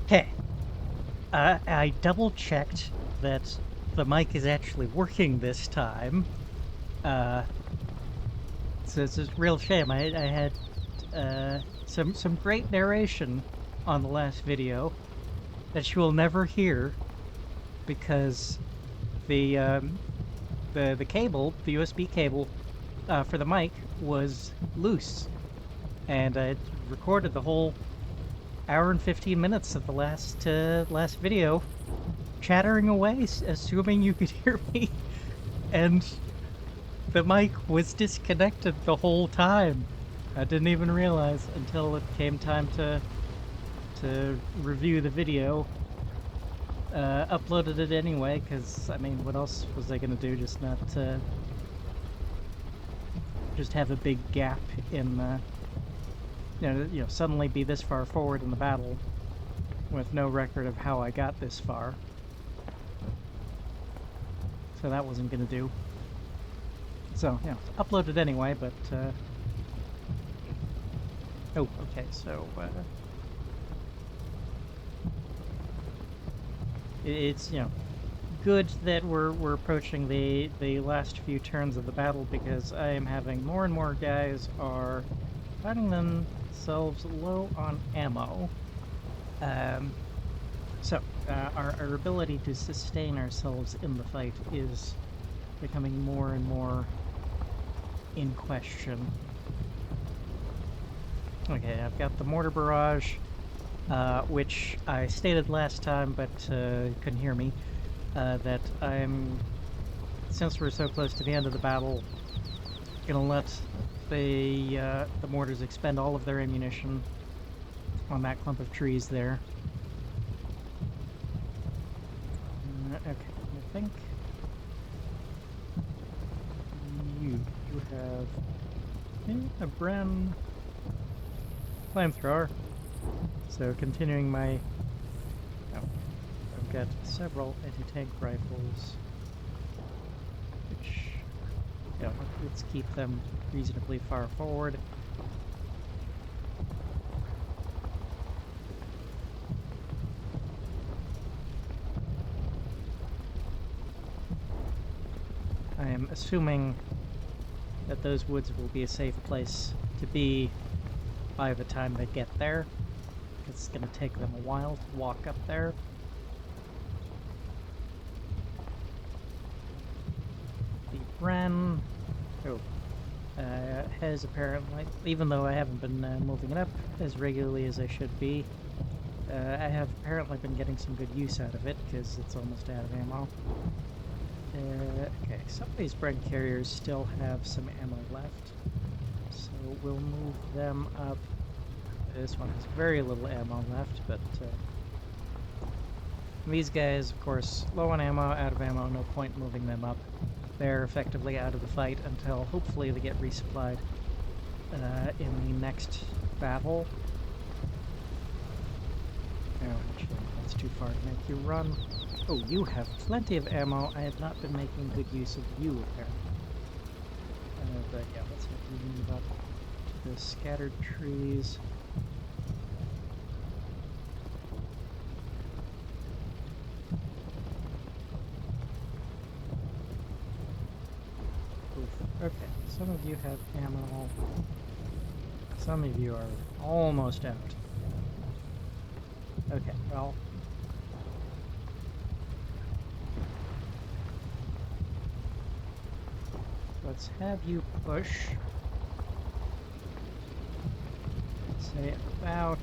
Okay. I double-checked that the mic is actually working this time. So it's a real shame. I had some great narration on the last video that you will never hear because the the cable, the USB cable for the mic was loose, and I recorded the whole hour and 15 minutes of the last video, chattering away, assuming you could hear me, and the mic was disconnected the whole time. I didn't even realize until it came time to review the video. Uploaded it anyway, because, I mean, what else was I gonna do? Just not, just have a big gap in, suddenly be this far forward in the battle with no record of how I got this far. So that wasn't gonna do. So, upload it anyway, but, oh, okay, so, it's, good that we're approaching the last few turns of the battle, because I am having more and more guys are finding themselves low on ammo. So, our ability to sustain ourselves in the fight is becoming more and more in question. Okay, I've got the mortar barrage, which I stated last time, but couldn't hear me, that since we're so close to the end of the battle, gonna let the mortars expend all of their ammunition on that clump of trees there. Okay, I think you have a Bren flamethrower. So continuing my... Oh, I've got several anti-tank rifles, which, let's keep them reasonably far forward. I am assuming that those woods will be a safe place to be by the time they get there. It's going to take them a while to walk up there. The Bren has apparently, even though I haven't been moving it up as regularly as I should be, I have apparently been getting some good use out of it because it's almost out of ammo. Okay, some of these Bren carriers still have some ammo left, so we'll move them up. This one has very little ammo left, but these guys, of course, low on ammo, out of ammo, no point moving them up. They're effectively out of the fight until hopefully they get resupplied in the next battle. Oh, actually, that's too far to make you run. Oh, you have plenty of ammo. I have not been making good use of you, apparently. But yeah, let's have you move up to the scattered trees. Okay, some of you have ammo. Some of you are almost out. Okay, well... let's have you push. Say about...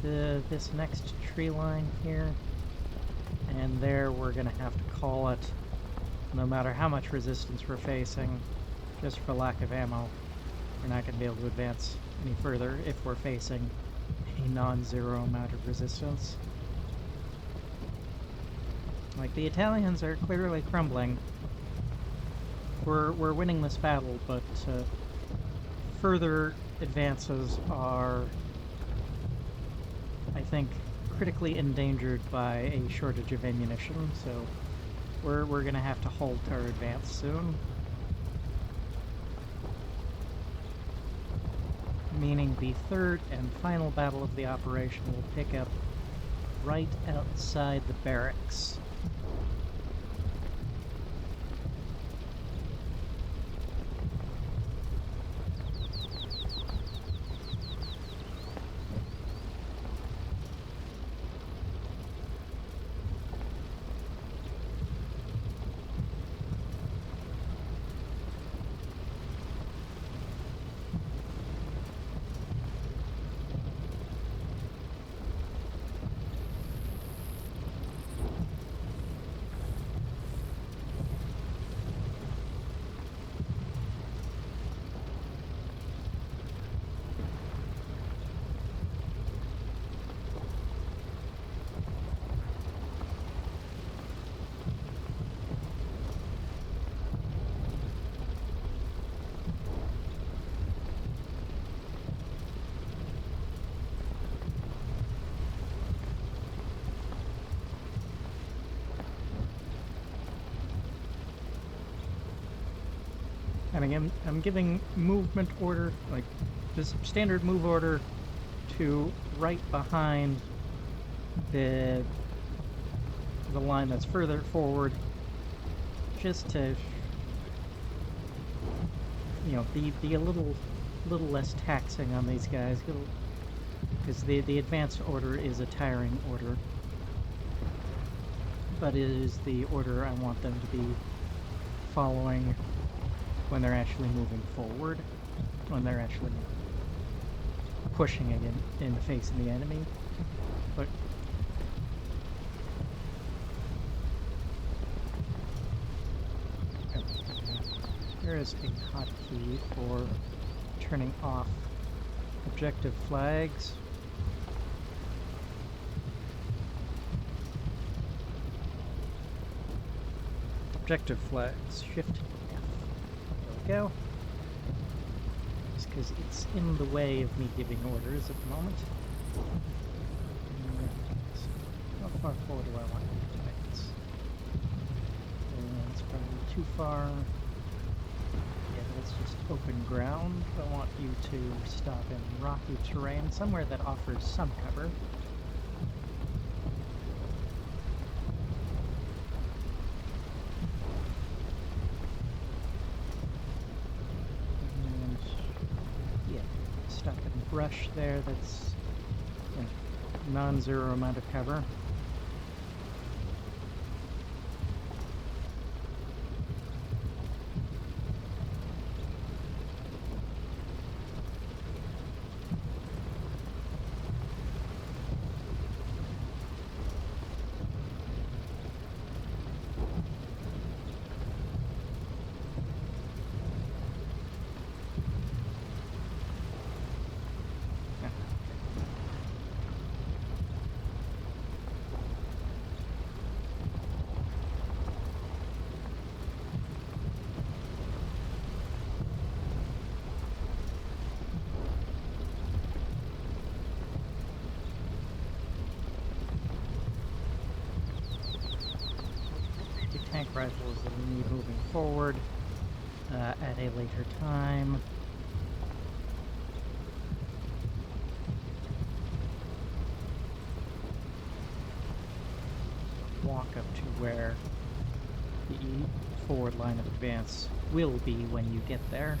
to this next tree line here. And there we're gonna have to call it, no matter how much resistance we're facing, just for lack of ammo. We're not gonna be able to advance any further if we're facing a non-zero amount of resistance. Like, the Italians are clearly crumbling. We're winning this battle, but further advances are, I think, critically endangered by a shortage of ammunition, so we're gonna have to halt our advance soon. meaning the third and final battle of the operation will pick up right outside the barracks. And again, I'm giving movement order, like just standard move order, to right behind the line that's further forward, just to, you know, be a little less taxing on these guys, because the advance order is a tiring order, but it is the order I want them to be following when they're actually moving forward, when they're actually pushing again in the face of the enemy. But there is a hotkey for turning off objective flags. Objective flags, shift F. There we go. Just because it's in the way of me giving orders at the moment. How far forward do I want you to make this? It's probably too far. Yeah, that's just open ground. I want you to stop in rocky terrain, somewhere that offers some cover. And yeah, stop in brush there that's non-zero amount of cover. Tank rifles that we need moving forward at a later time. Walk up to where the forward line of advance will be when you get there.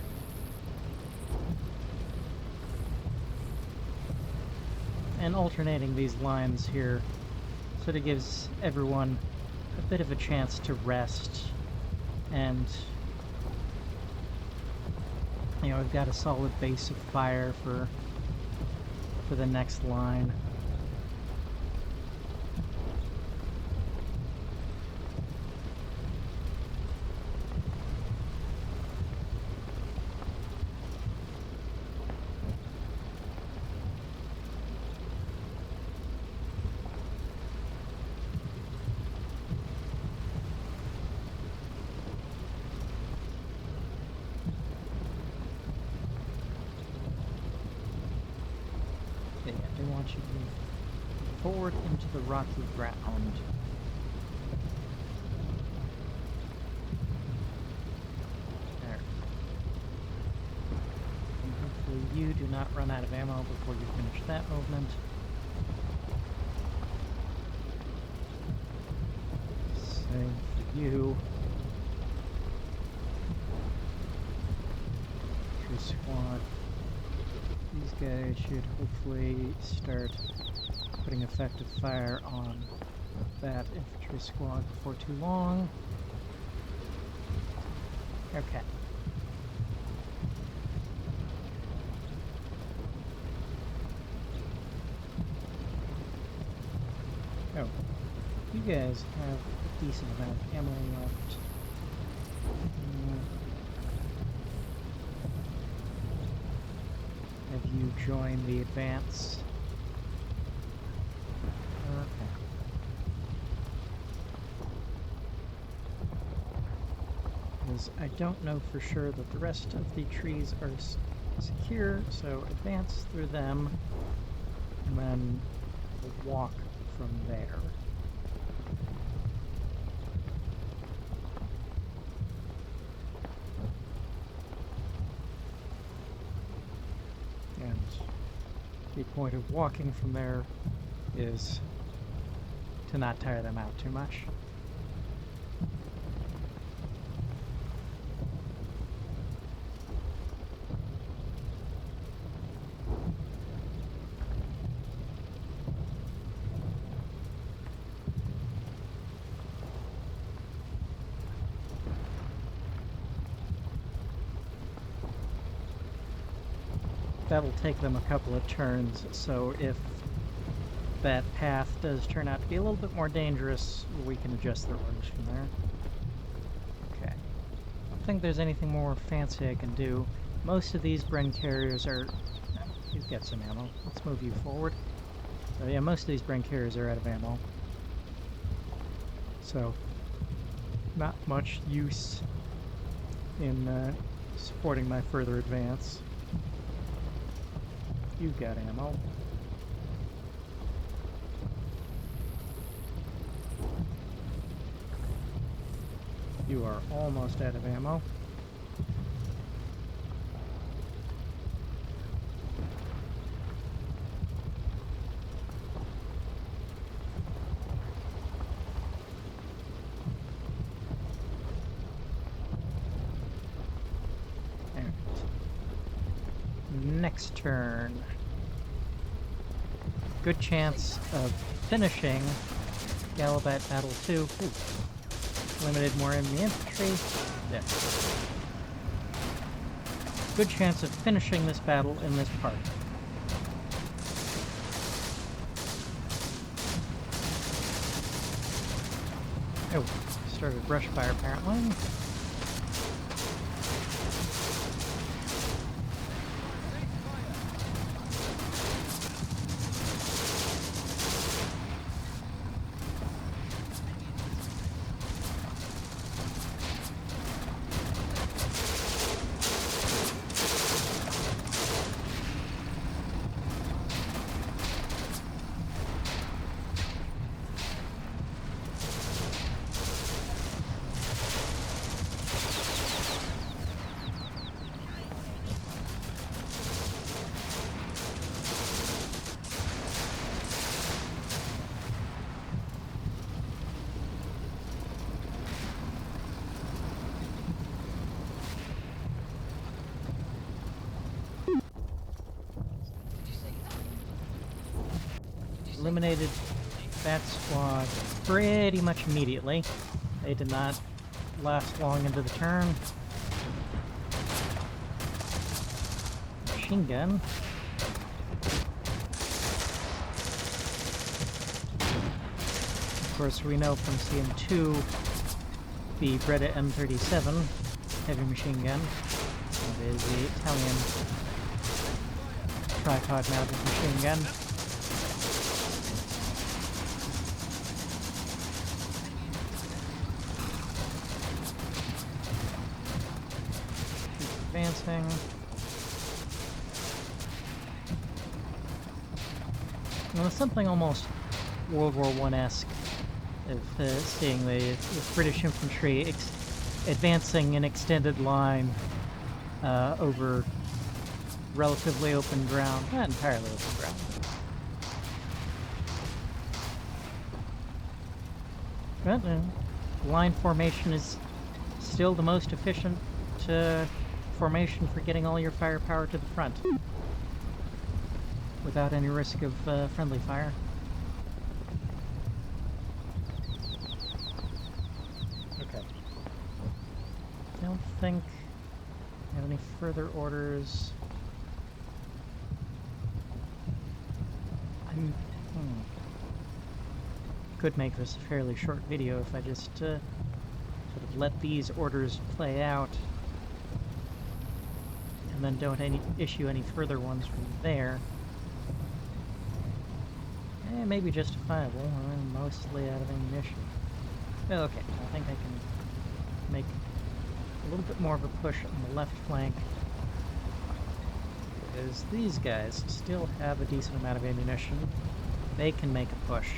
And alternating these lines here sort of gives everyone a bit of a chance to rest, and you know, we've got a solid base of fire for the next line. They want you to move forward into the rocky ground. There. And hopefully you do not run out of ammo before you finish that movement. Same for you. Infantry squad. These guys should hopefully start putting effective fire on that infantry squad before too long. Okay. Oh, you guys have a decent amount of ammo left. Have you joined the advance? Okay. Because I don't know for sure that the rest of the trees are secure, so advance through them, and then walk from there. And the point of walking from there is to not tire them out too much. That'll take them a couple of turns, so if that path does turn out to be a little bit more dangerous, we can adjust the roads from there. Okay. I don't think there's anything more fancy I can do. Most of these Bren carriers are... No, you've got some ammo. Let's move you forward. So yeah, most of these Bren carriers are out of ammo. So, not much use in supporting my further advance. You've got ammo. You are almost out of ammo. Next turn. Good chance of finishing Gallabat Battle 2. Ooh. Limited more enemy infantry. Yeah. Good chance of finishing this battle in this part. Oh, started brush fire apparently. Eliminated that squad pretty much immediately. They did not last long into the turn. Machine gun. Of course, we know from CM2 the Breda M37 heavy machine gun. It is the Italian tripod mounted machine gun. Advancing. Well, something almost World War I-esque of seeing the British infantry advancing in extended line over relatively open ground. Not entirely open ground. But line formation is still the most efficient formation for getting all your firepower to the front without any risk of friendly fire. Okay. I don't think I have any further orders. Could make this a fairly short video if I just sort of let these orders play out and then don't issue any further ones from there. Maybe justifiable. I'm mostly out of ammunition. Okay, I think I can make a little bit more of a push on the left flank, because these guys still have a decent amount of ammunition. They can make a push.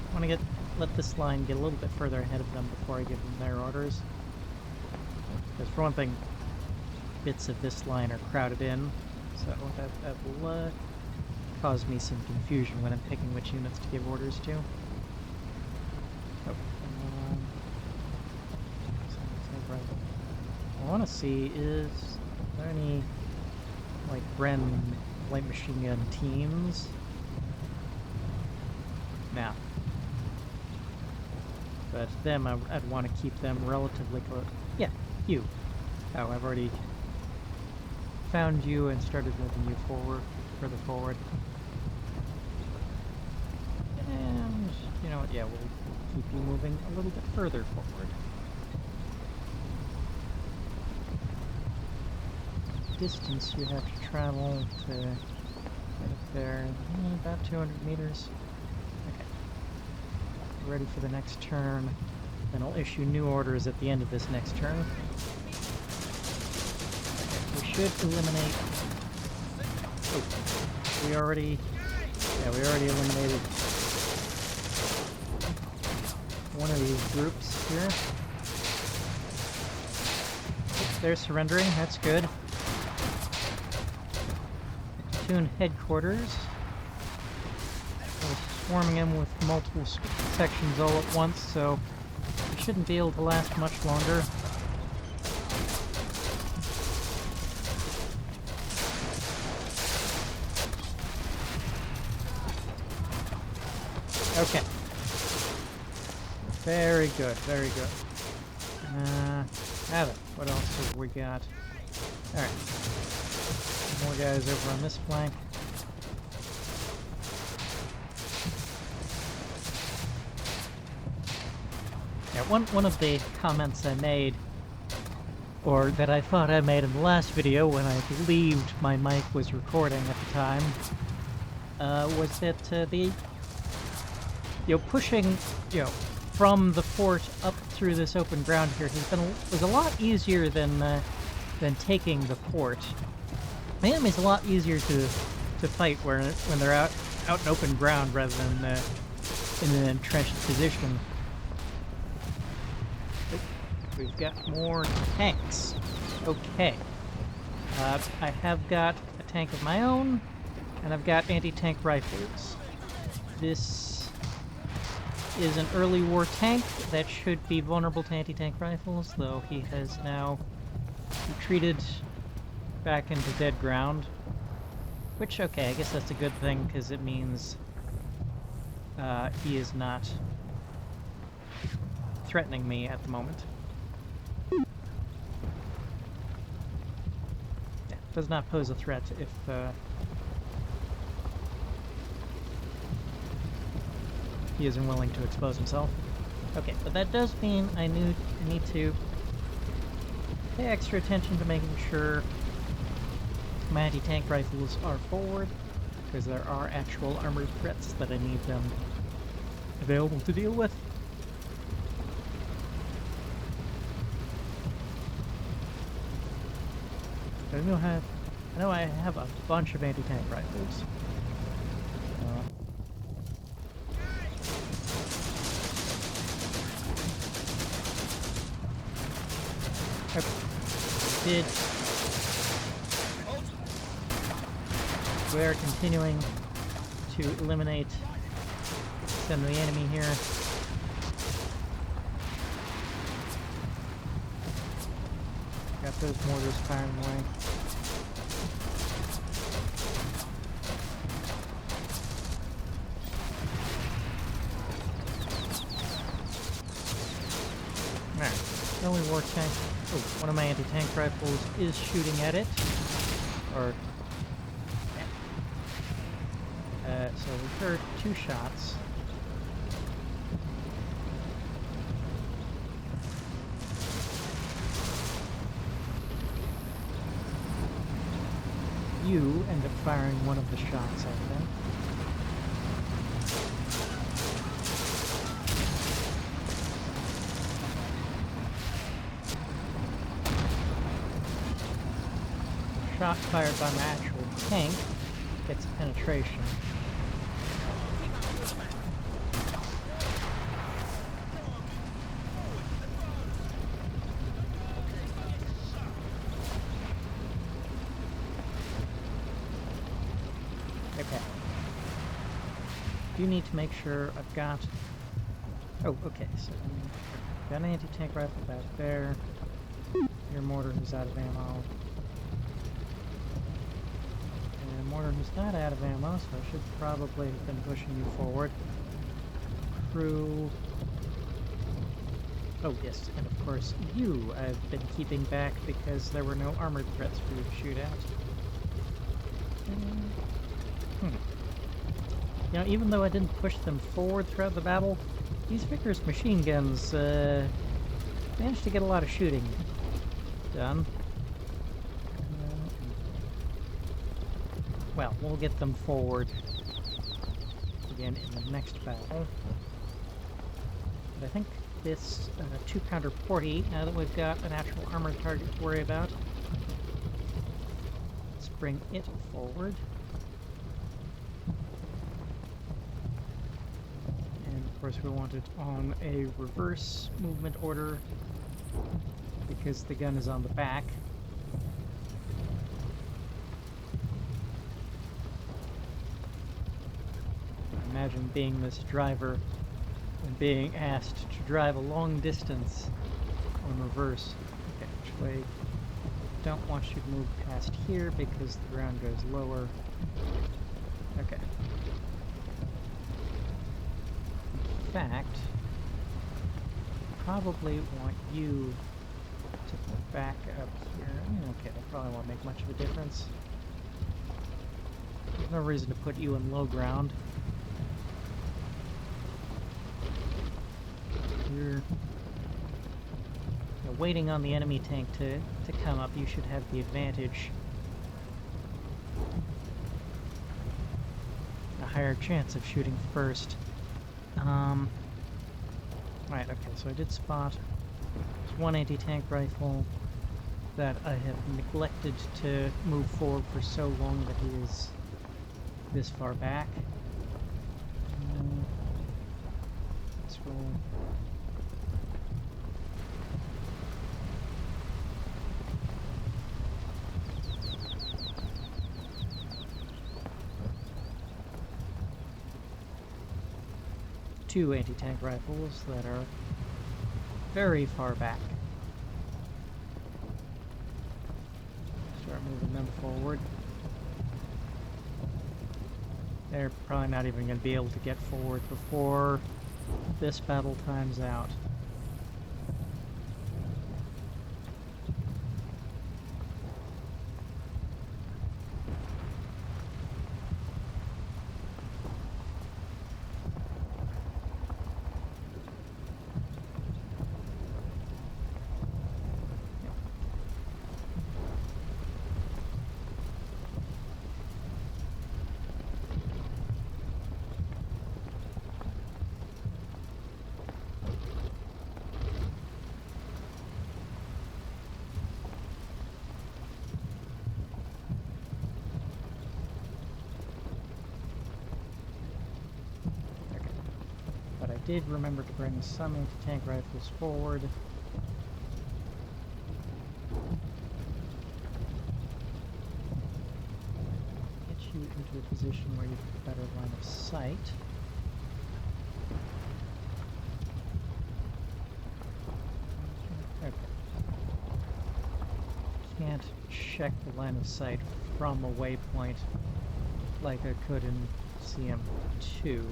I want to let this line get a little bit further ahead of them before I give them their orders. Because for one thing, bits of this line are crowded in, so that will cause me some confusion when I'm picking which units to give orders to. Oh, I want to see, is there any like Bren light machine gun teams? Nah. But them, I'd want to keep them relatively close. Yeah, you. Oh, I've already found you and started moving you further forward. And, you know what, yeah, we'll keep you moving a little bit further forward. Distance you have to travel to get up there, about 200 meters. Ready for the next turn, then I'll issue new orders at the end of this next turn. We should eliminate... Oh, we already eliminated one of these groups here. Oops, they're surrendering, that's good. Platoon headquarters. Swarming them with multiple sections all at once, so it shouldn't be able to last much longer. Okay. Very good, very good. Have it. What else have we got? Alright. More guys over on this flank. Yeah, one of the comments I made, or that I thought I made in the last video when I believed my mic was recording at the time, was that pushing, from the fort up through this open ground here was a lot easier than taking the fort. The enemy's a lot easier to fight when they're out in open ground rather than in an entrenched position. We've got more tanks. Okay. I have got a tank of my own, and I've got anti-tank rifles. This is an early war tank that should be vulnerable to anti-tank rifles, though he has now retreated back into dead ground. Which, okay, I guess that's a good thing, because it means he is not threatening me at the moment. Does not pose a threat if he isn't willing to expose himself. Okay, but that does mean I need to pay extra attention to making sure my anti-tank rifles are forward, because there are actual armored threats that I need them available to deal with. I know I have a bunch of anti-tank rifles. did. We are continuing to eliminate some of the enemy here. Got those mortars firing away. Alright, only war tank. Oh, one of my anti-tank rifles is shooting at it. Or so we heard 2 shots. You end up firing one of the shots at them. Shot fired by my actual tank gets penetration. Okay. Do need to make sure I've got... Oh, okay, so got an anti-tank rifle back there. Your mortar is out of ammo. And mortar is not out of ammo, so I should probably have been pushing you forward. Crew... Oh yes, and of course you I've been keeping back because there were no armored threats for you to shoot at. You know, even though I didn't push them forward throughout the battle, these vigorous machine guns managed to get a lot of shooting done. Well, we'll get them forward again in the next battle. But I think this 2-pounder Porty, now that we've got an actual armored target to worry about, let's bring it forward. Of course, we want it on a reverse movement order because the gun is on the back. Imagine being this driver and being asked to drive a long distance on reverse. Okay, actually, don't want you to move past here because the ground goes lower. Okay. In fact, probably want you to back up here. Okay, that probably won't make much of a difference. There's no reason to put you in low ground. You're waiting on the enemy tank to come up. You should have the advantage. A higher chance of shooting first. Right, okay, so I did spot there's one anti-tank rifle that I have neglected to move forward for so long that he is this far back. Let's roll. Two anti-tank rifles that are very far back. Start moving them forward. They're probably not even going to be able to get forward before this battle times out. Did remember to bring some anti-tank rifles forward. you into a position where you have better line of sight. Okay. Can't check the line of sight from a waypoint like I could in CM2.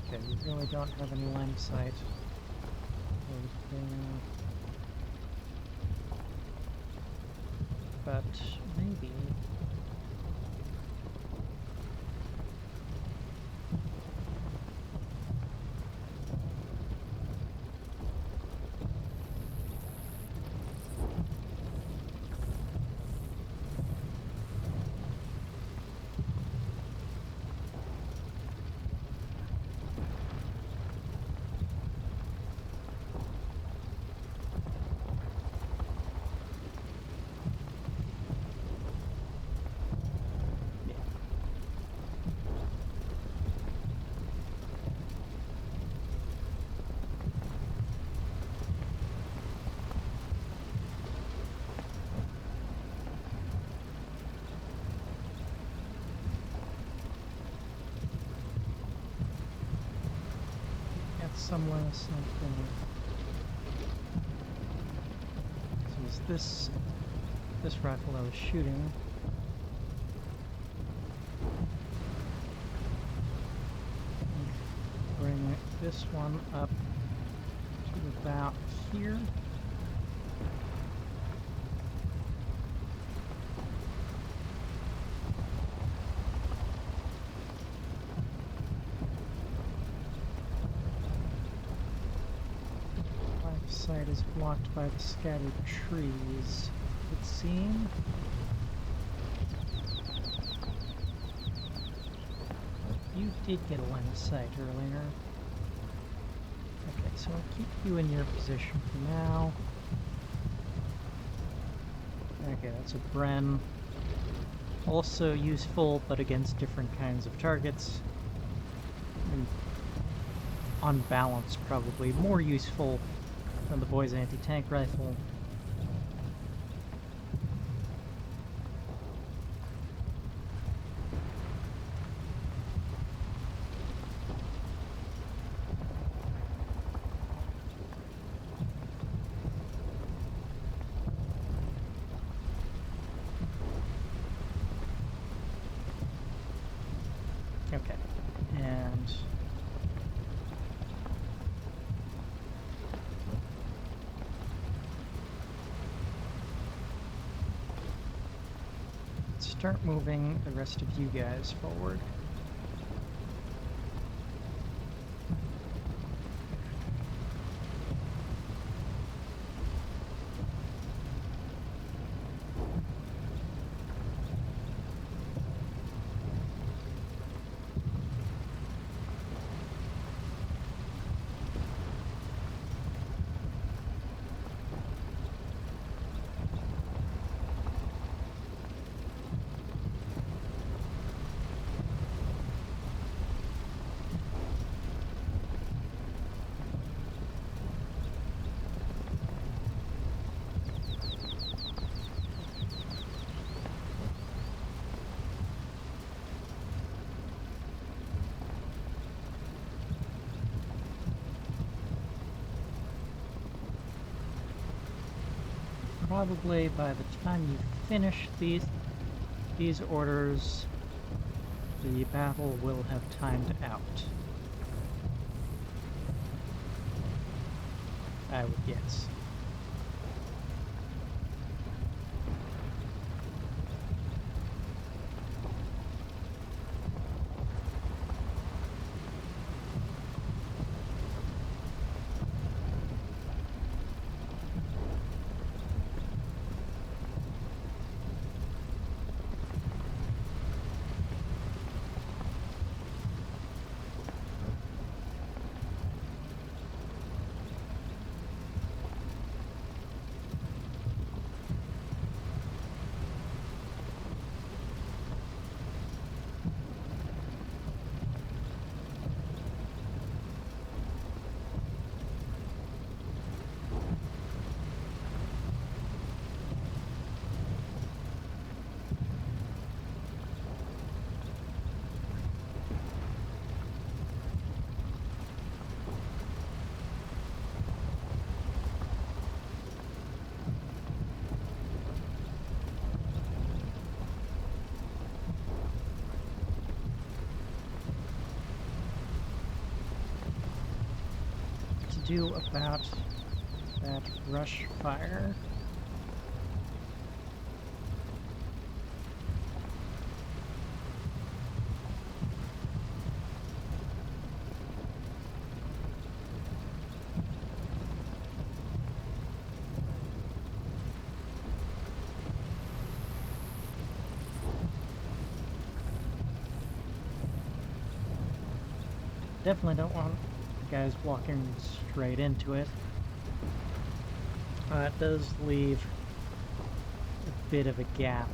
Okay, we really don't have any line of sight. But maybe. Somewhere something. So is this rifle I was shooting? Bring this one up to about here. Sight is blocked by the scattered trees, it would seem. You did get a line of sight earlier. Okay, so I'll keep you in your position for now. Okay, that's a Bren. Also useful, but against different kinds of targets. And on balance, probably more useful than the boy's anti-tank rifle. Okay, and start moving the rest of you guys forward. Probably by the time you finish these orders, the battle will have timed out. I would guess. do about that brush fire? Definitely don't want guys walking straight into it. It does leave a bit of a gap.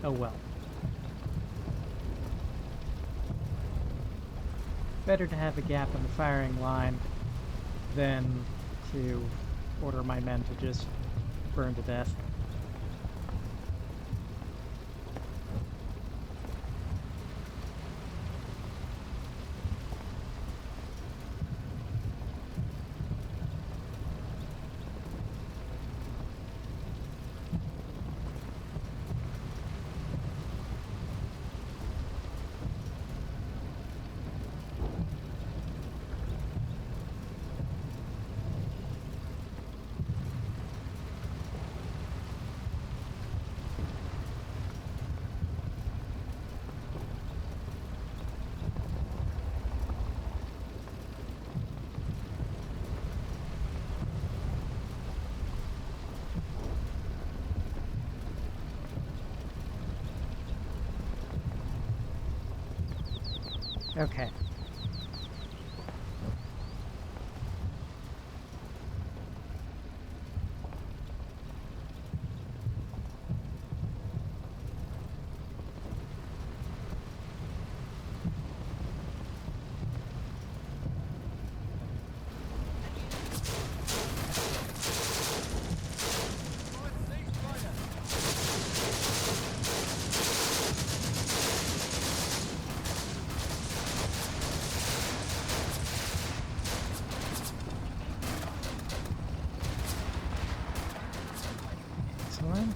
Oh well. Better to have a gap in the firing line than to order my men to just burn to death. Okay. Excellent.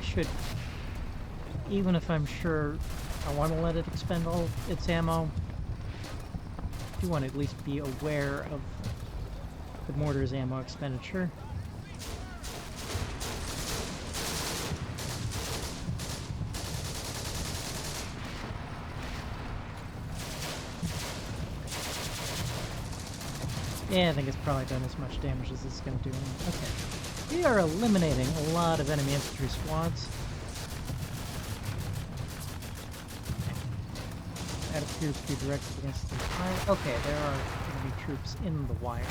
Should, even if I'm sure I want to let it expend all its ammo, I do want to at least be aware of the mortar's ammo expenditure. Yeah, I think it's probably done as much damage as it's going to do. Okay. We are eliminating a lot of enemy infantry squads. That appears to be directed against the fire. Okay, there are enemy troops in the wire.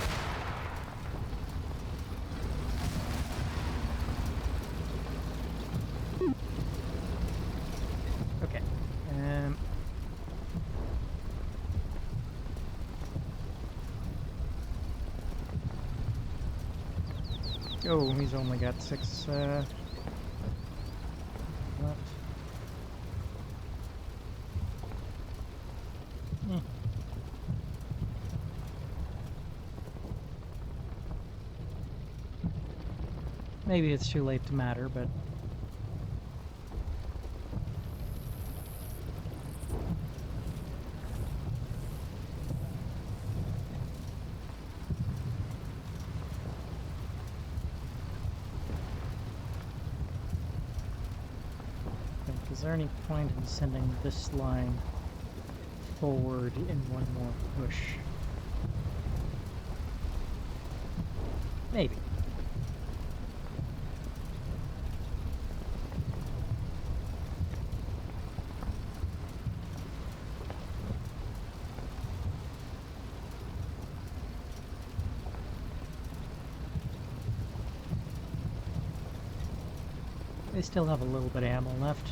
Okay. Oh, he's only got 6 left. Maybe it's too late to matter, but is there any point in sending this line forward in one more push? Maybe. They still have a little bit of ammo left.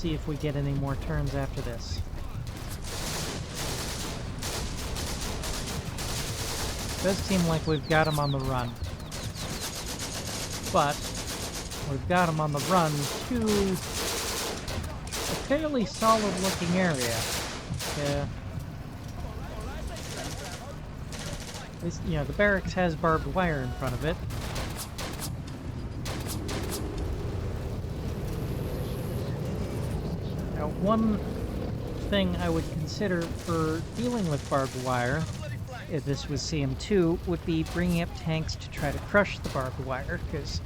see if we get any more turns after this. Does seem like we've got him on the run. But we've got him on the run to a fairly solid-looking area. At least, you know, the barracks has barbed wire in front of it. Now, one thing I would consider for dealing with barbed wire, if this was CM2, would be bringing up tanks to try to crush the barbed wire, because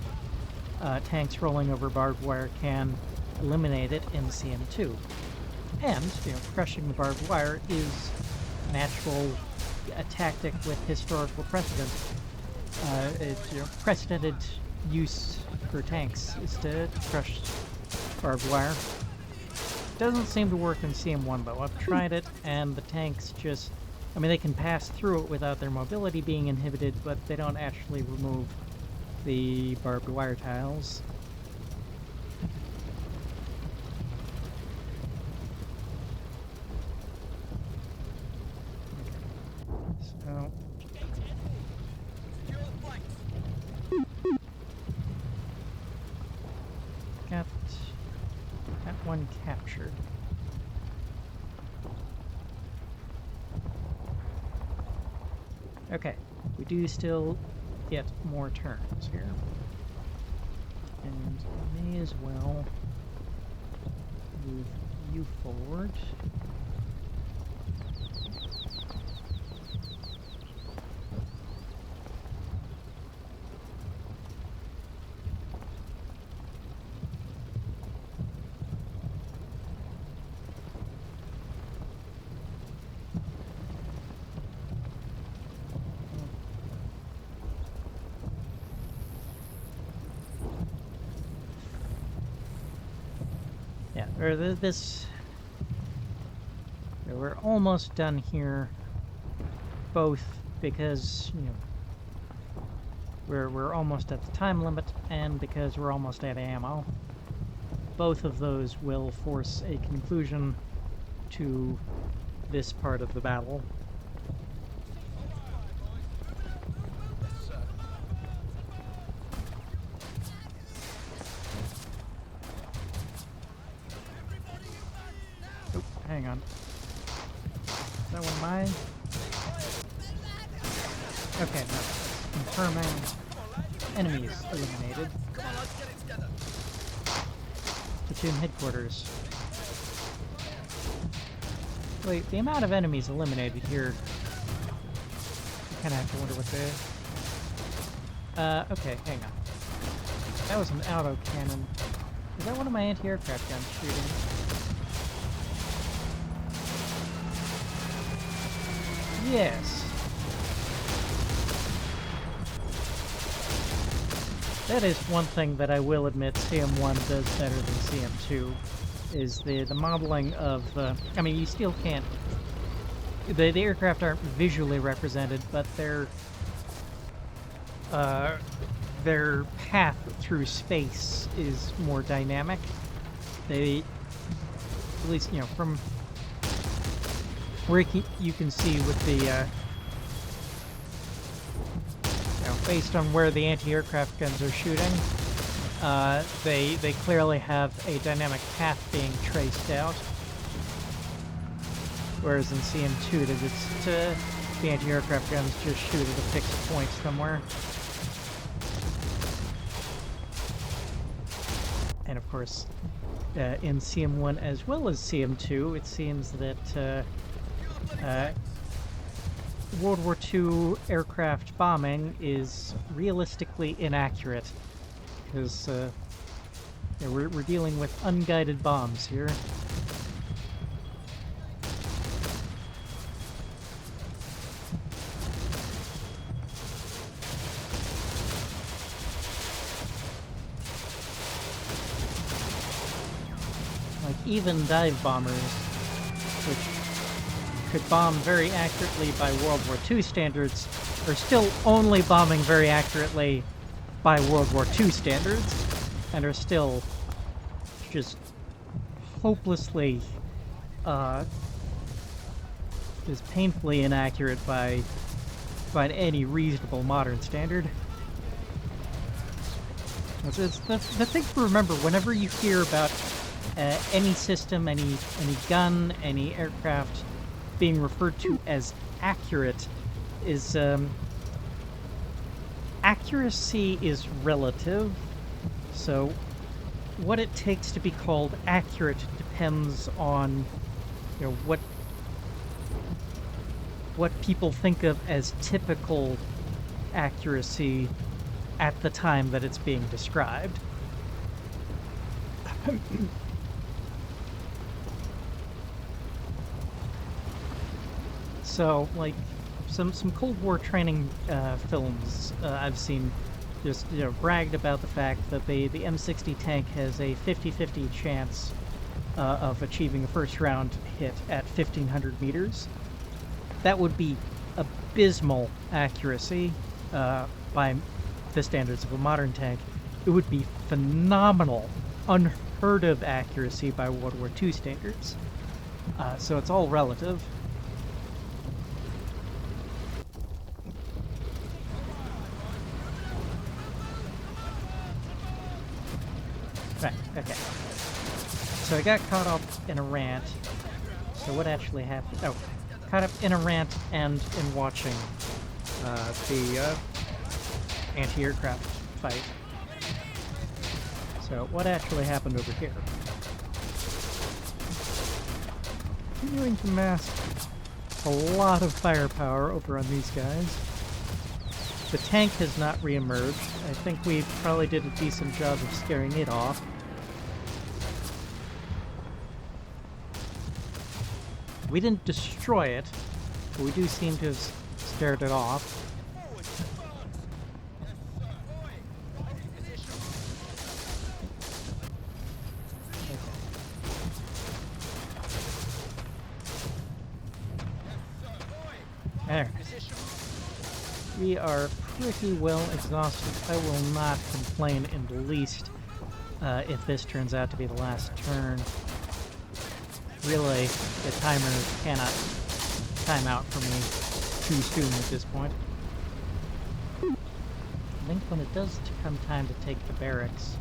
tanks rolling over barbed wire can eliminate it in CM2. And, you know, crushing the barbed wire is a tactic with historical precedent. It's, you know, precedented use for tanks is to crush barbed wire. Doesn't seem to work in CM1 though. I've tried it, and the tanks just... I mean, they can pass through it without their mobility being inhibited, but they don't actually remove the barbed wire tiles. So... got that one captured. Okay, we do still get more turns here. And may as well move you forward. Yeah, or we're almost done here, both because, you know, we're almost at the time limit, and because we're almost out of ammo. Both of those will force a conclusion to this part of the battle. Hang on. Is that one of mine? Okay, no. Confirming enemies eliminated. Platoon headquarters. Wait, the amount of enemies eliminated here... I kinda have to wonder what they... okay, hang on. That was an auto cannon. Is that one of my anti-aircraft guns shooting? Yes. That is one thing that I will admit CM1 does better than CM2, is the modeling of the... I mean, you still can't... The aircraft aren't visually represented, but their path through space is more dynamic. They... At least, you know, from... where you can see with the, you know, based on where the anti-aircraft guns are shooting, they clearly have a dynamic path being traced out. Whereas in CM2, the anti-aircraft guns just shoot at a fixed point somewhere. And of course, in CM1 as well as CM2, it seems that World War II aircraft bombing is realistically inaccurate, because yeah, we're dealing with unguided bombs here. Like, even dive bombers, which could bomb very accurately by World War II standards, are still only bombing very accurately by World War II standards, and are still just hopelessly, just painfully inaccurate by any reasonable modern standard. It's the thing to remember whenever you hear about any system, any gun, any aircraft being referred to as accurate is accuracy is relative. So what it takes to be called accurate depends on, you know, what people think of as typical accuracy at the time that it's being described. So, like, some Cold War training films I've seen just, you know, bragged about the fact that the M60 tank has a 50-50 chance of achieving a first round hit at 1,500 meters. That would be abysmal accuracy by the standards of a modern tank. It would be phenomenal, unheard of accuracy by World War II standards. So it's all relative. Right, okay. So I got caught up in a rant. So what actually happened? Oh, caught up in a rant and in watching the anti-aircraft fight. So what actually happened over here? Continuing to mask a lot of firepower over on these guys. The tank has not re-emerged. I think we probably did a decent job of scaring it off. We didn't destroy it, but we do seem to have scared it off. There. We are pretty well exhausted. I will not complain in the least if this turns out to be the last turn. Really, the timer cannot time out for me too soon at this point. I think when it does come time to take the barracks,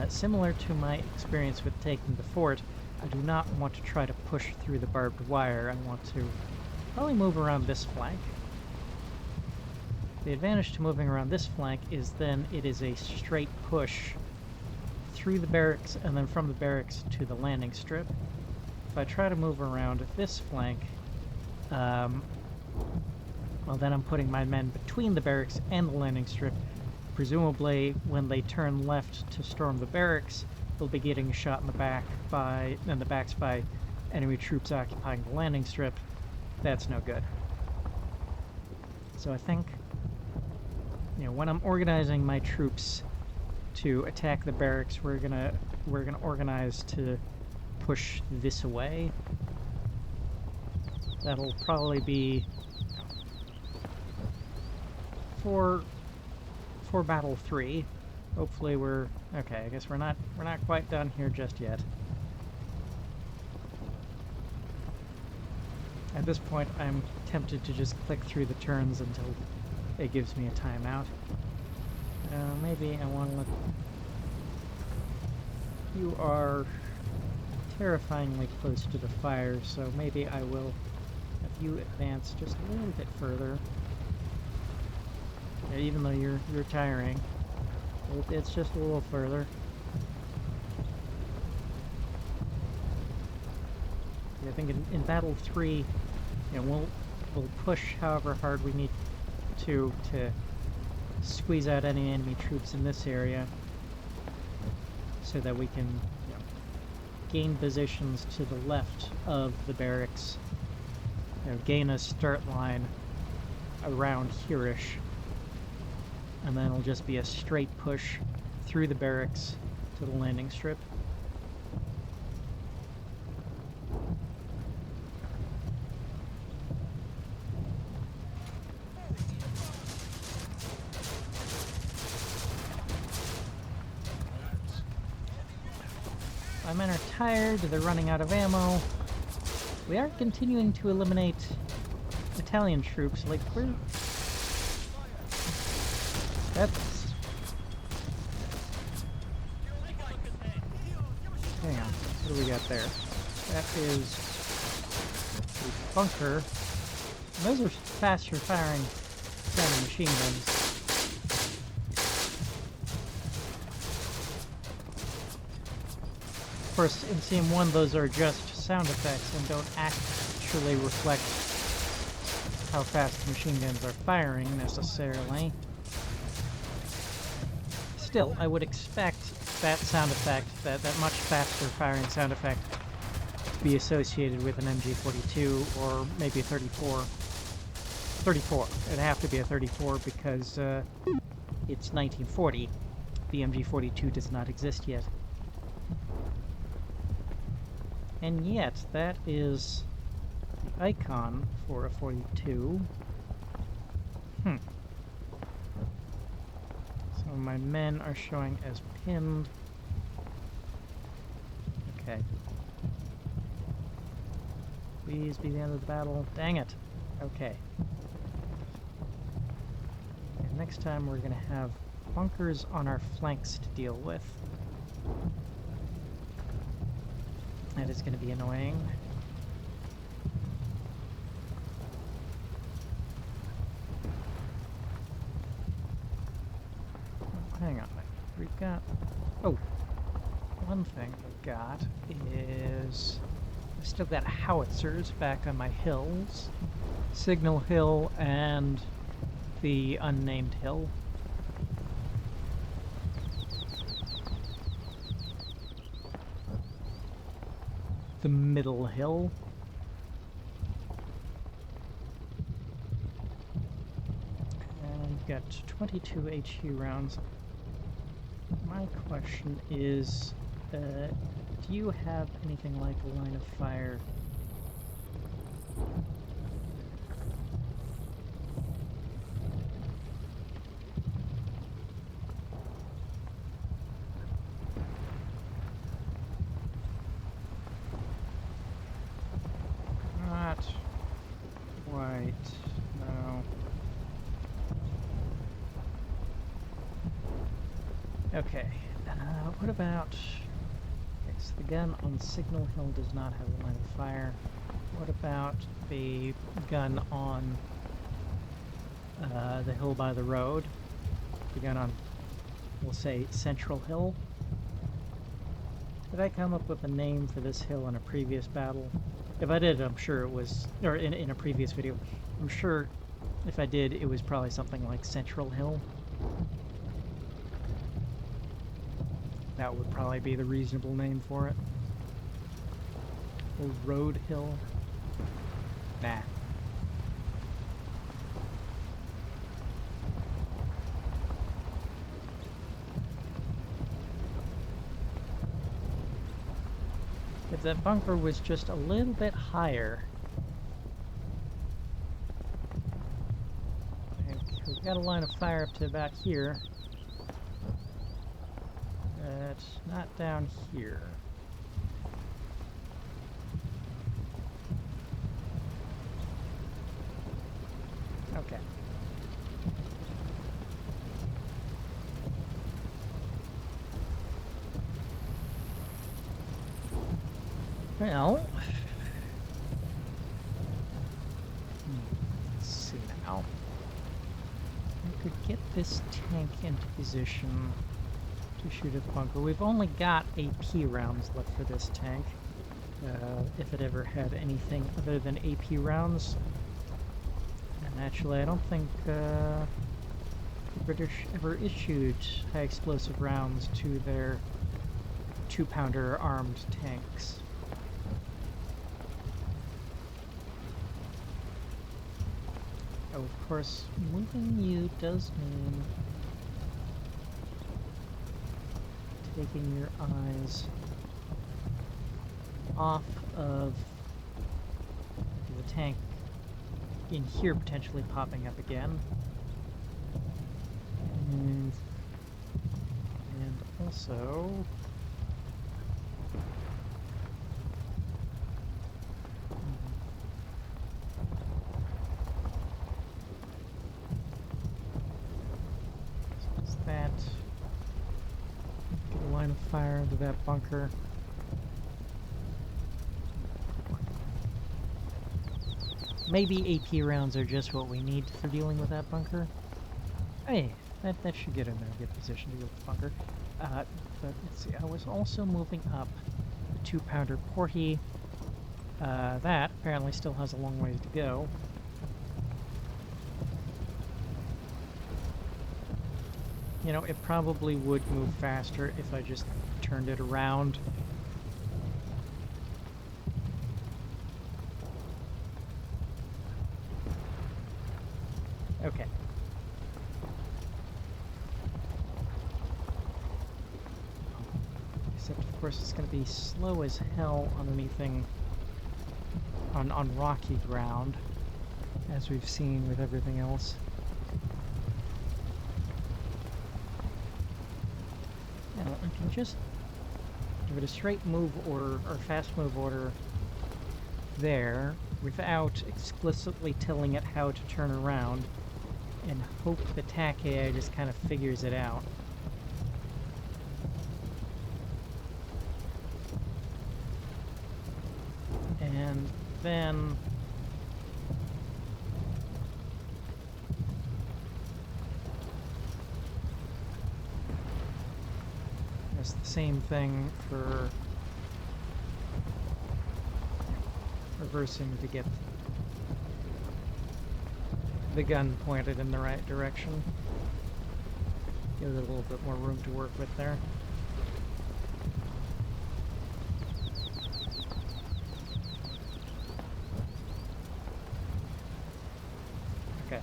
similar to my experience with taking the fort, I do not want to try to push through the barbed wire. I want to probably move around this flank. The advantage to moving around this flank is then it is a straight push through the barracks and then from the barracks to the landing strip. If I try to move around this flank, well then I'm putting my men between the barracks and the landing strip. Presumably when they turn left to storm the barracks, they'll be getting shot in the back by enemy troops occupying the landing strip. That's no good. So I think, you know, when I'm organizing my troops to attack the barracks, we're gonna organize to push this away. That'll probably be for battle 3. Hopefully we're okay. I guess we're not quite done here just yet. At this point, I'm tempted to just click through the turns until it gives me a timeout. Maybe I want to look. You are terrifyingly close to the fire, so maybe I will have you advance just a little bit further. Yeah, even though you're tiring, it's just a little further. I think in battle 3, you know, we'll push however hard we need to squeeze out any enemy troops in this area, so that we can, you know, gain positions to the left of the barracks. You know, gain a start line around here-ish, and then it'll just be a straight push through the barracks to the landing strip. My men are tired, they're running out of ammo. We are continuing to eliminate Italian troops, like, we're... That's... Hang on, what do we got there? That is a bunker. And those are faster firing sounding machine guns. Of course, in CM1, those are just sound effects and don't actually reflect how fast machine guns are firing, necessarily. Still, I would expect that sound effect, that much faster firing sound effect, to be associated with an MG42 or maybe a 34. 34. It'd have to be a 34 because it's 1940. The MG42 does not exist yet. And yet, that is the icon for a 42. So my men are showing as pinned. Okay. Please be the end of the battle. Dang it. Okay. And next time we're going to have bunkers on our flanks to deal with. That is going to be annoying. Oh, hang on. We've got... Oh! One thing we've got is... I've still got howitzers back on my hills. Signal Hill and the unnamed hill. The middle hill. And we've got 22 HE rounds. My question is, do you have anything like a line of fire? Not quite, no. Okay, what about... Okay, so the gun on Signal Hill does not have a line of fire. What about the gun on the hill by the road? The gun on, we'll say, Central Hill? Did I come up with a name for this hill in a previous battle? If I did, I'm sure it was, or in a previous video, I'm sure if I did, it was probably something like Central Hill. That would probably be the reasonable name for it. Or Road Hill. Nah. If that bunker was just a little bit higher. Okay, we've got a line of fire up to about here. Not down here. Okay. Well, let's see now. We could get this tank into position to shoot at the bunker. We've only got AP rounds left for this tank. If it ever had anything other than AP rounds. And actually, I don't think the British ever issued high explosive rounds to their 2-pounder armed tanks. Oh, of course, moving you does mean taking your eyes off of the tank in here potentially popping up again. And also line of fire into that bunker. Maybe AP rounds are just what we need for dealing with that bunker. Hey, that should get in there, get positioned to deal with the bunker. But let's see, I was also moving up a 2-pounder porty. That apparently still has a long ways to go. You know, it probably would move faster if I just turned it around. Okay. Except, of course, it's going to be slow as hell on anything on rocky ground, as we've seen with everything else. Now, I can just give it a straight move order, or fast move order there, without explicitly telling it how to turn around, and hope the TAC AI just kind of figures it out. And then it's the same thing for reversing to get the gun pointed in the right direction. Give it a little bit more room to work with there. Okay.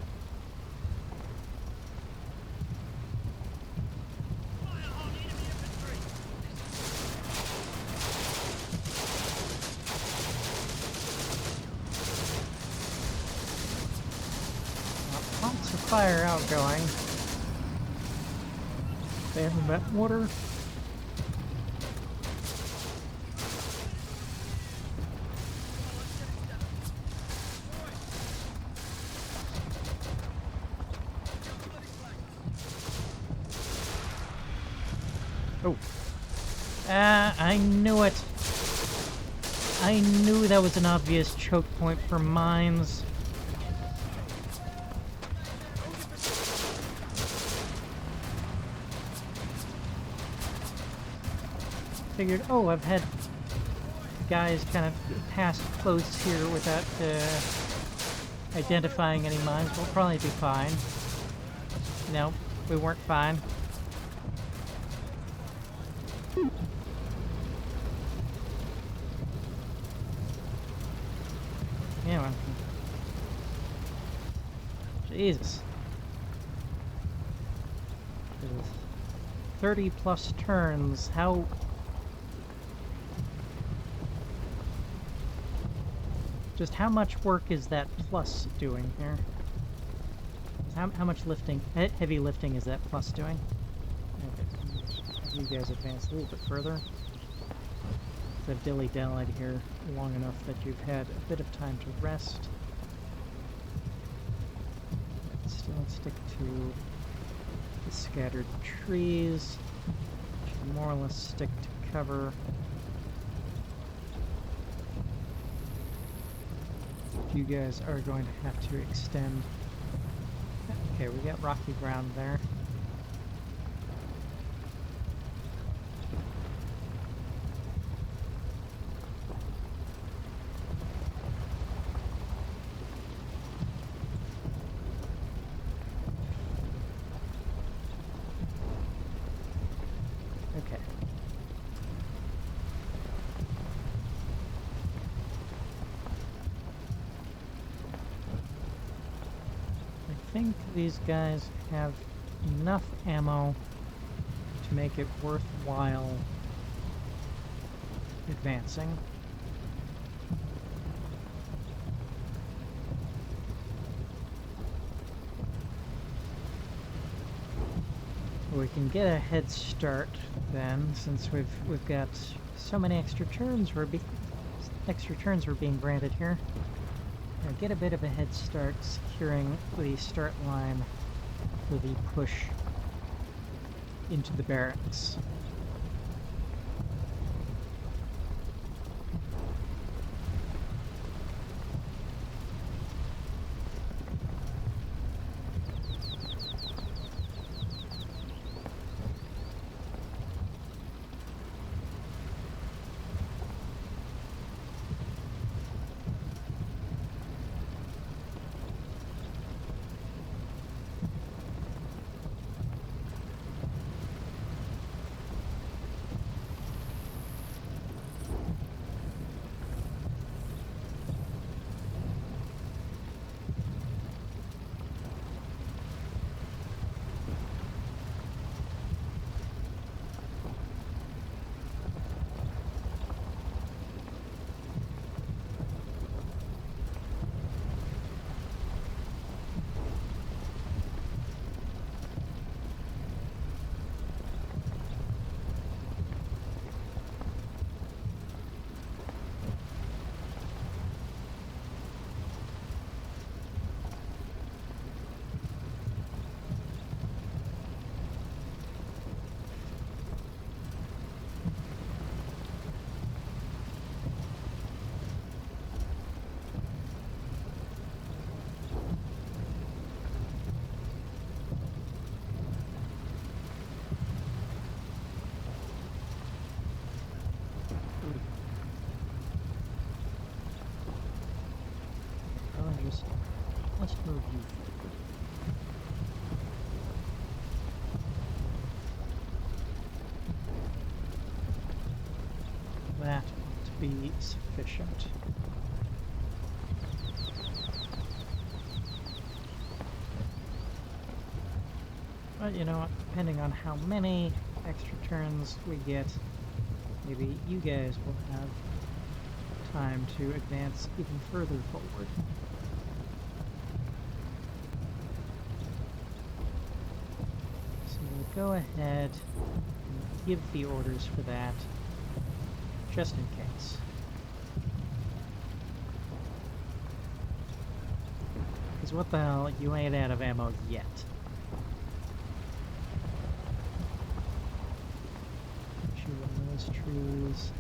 Lots of fire outgoing. They haven't met water. Oh. I knew it. I knew that was an obvious choke point for mines. Figured, oh, I've had guys kind of pass close here without identifying any mines. We'll probably be fine. No, we weren't fine. Yeah, well. Jesus. 30 plus turns. How... Just how much work is that plus doing here? How much lifting, heavy lifting is that plus doing? Okay, you guys advance a little bit further. So I've dilly-dallied here long enough that you've had a bit of time to rest. Still stick to the scattered trees, which more or less stick to cover. You guys are going to have to extend. Okay, we got rocky ground there. Okay. I think these guys have enough ammo to make it worthwhile advancing. We can get a head start then, since we've got so many extra turns we're being granted here. Get a bit of a head start securing the start line for the push into the barracks. move you forward. That ought to be sufficient. But you know what, depending on how many extra turns we get, maybe you guys will have time to advance even further forward. So we'll go ahead and give the orders for that, just in case. Because what the hell, you ain't out of ammo yet. Shoot one of those trees.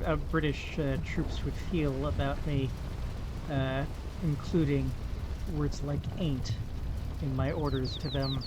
How British troops would feel about me including words like ain't in my orders to them.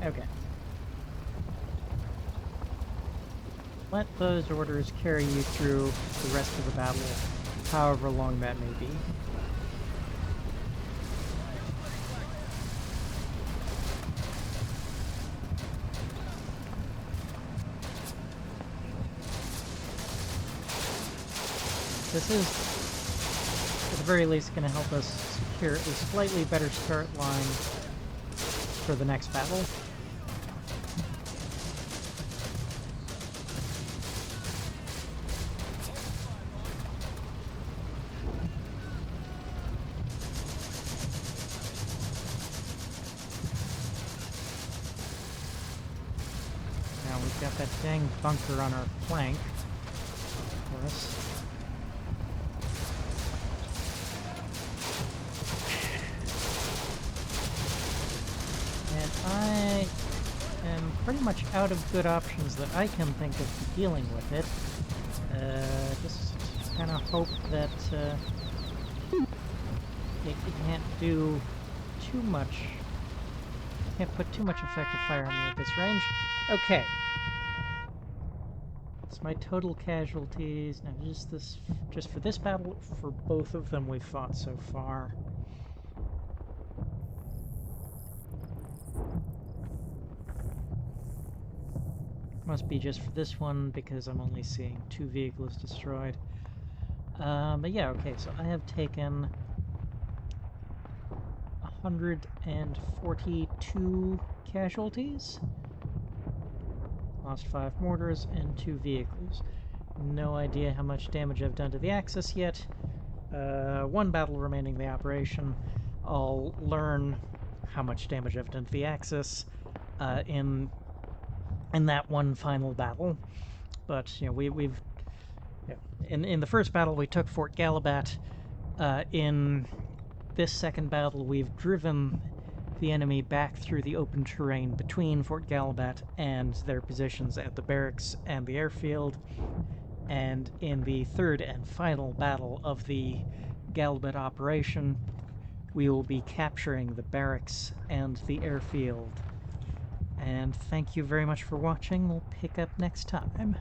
Okay. Let those orders carry you through the rest of the battle, however long that may be. This is, at the very least, going to help us secure a slightly better start line for the next battle. Now we've got that dang bunker on our flank, of course. I am pretty much out of good options that I can think of for dealing with it. Just kind of hope that it can't do too much. Can't put too much effective fire on me at this range. Okay. It's my total casualties. Now, just for this battle, for both of them we've fought so far. Must be just for this one because I'm only seeing 2 vehicles destroyed. But yeah, okay, so I have taken 142 casualties. Lost 5 mortars and 2 vehicles. No idea how much damage I've done to the Axis yet. 1 battle remaining in the operation. I'll learn how much damage I've done to the Axis in that one final battle. But you know, we've in the first battle we took Fort Gallabat. In this second battle we've driven the enemy back through the open terrain between Fort Gallabat and their positions at the barracks and the airfield. And in the third and final battle of the Gallabat operation, we will be capturing the barracks and the airfield And thank you very much for watching. We'll pick up next time.